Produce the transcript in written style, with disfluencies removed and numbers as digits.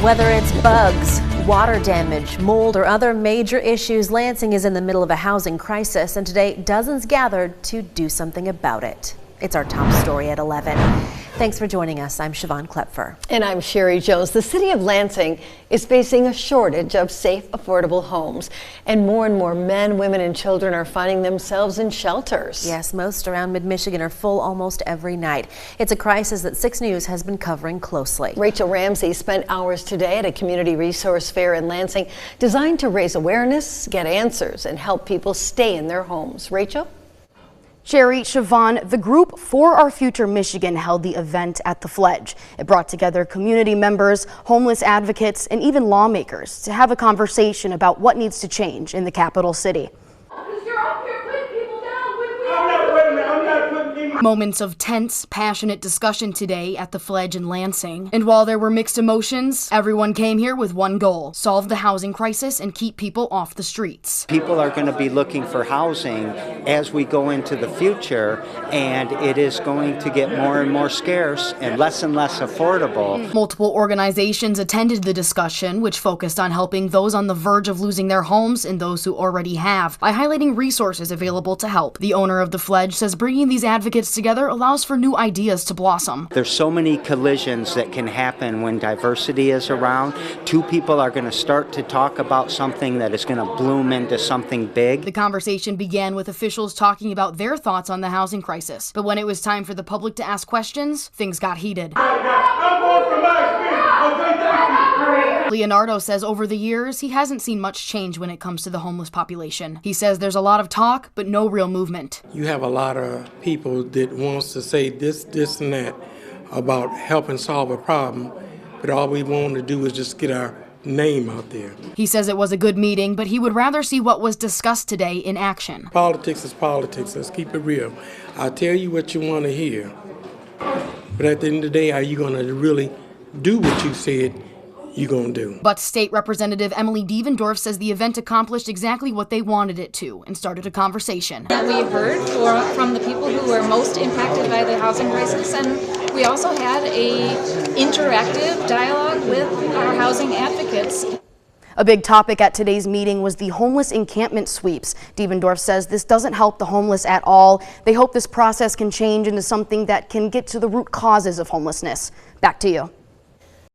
Whether it's bugs, water damage, mold, or other major issues, Lansing is in the middle of a housing crisis, and today dozens gathered to do something about it. It's our top story at 11. Thanks for joining us. I'm Siobhan Klepfer. And I'm Sherry Jones. The city of Lansing is facing a shortage of safe, affordable homes. And more men, women, and children are finding themselves in shelters. Yes, most around mid-Michigan are full almost every night. It's a crisis that 6 News has been covering closely. Rachel Ramsey spent hours today at a community resource fair in Lansing designed to raise awareness, get answers, and help people stay in their homes. Rachel? Sherry, Siobhan, the group For Our Future Michigan held the event at the Fledge. It brought together community members, homeless advocates, and even lawmakers to have a conversation about what needs to change in the capital city. Moments of tense, passionate discussion today at the Fledge in Lansing. And while there were mixed emotions, everyone came here with one goal: solve the housing crisis and keep people off the streets. People are going to be looking for housing as we go into the future, and it is going to get more and more scarce and less affordable. Multiple organizations attended the discussion, which focused on helping those on the verge of losing their homes and those who already have, by highlighting resources available to help. The owner of the Fledge says bringing these advocates together allows for new ideas to blossom. There's so many collisions that can happen when diversity is around. Two people are going to start to talk about something that is going to bloom into something big. The conversation began with officials talking about their thoughts on the housing crisis. But when it was time for the public to ask questions, things got heated. Leonardo says over the years, he hasn't seen much change when it comes to the homeless population. He says there's a lot of talk, but no real movement. You have a lot of people that wants to say this, and that about helping solve a problem, but all we want to do is just get our name out there. He says it was a good meeting, but he would rather see what was discussed today in action. Politics is politics. Let's keep it real. I'll tell you what you want to hear, but at the end of the day, are you going to really do what you said you're going to do? But State Representative Emily Devendorf says the event accomplished exactly what they wanted it to and started a conversation. We heard from the people who were most impacted by the housing crisis, and we also had a interactive dialogue with our housing advocates. A big topic at today's meeting was the homeless encampment sweeps. Devendorf says this doesn't help the homeless at all. They hope this process can change into something that can get to the root causes of homelessness. Back to you.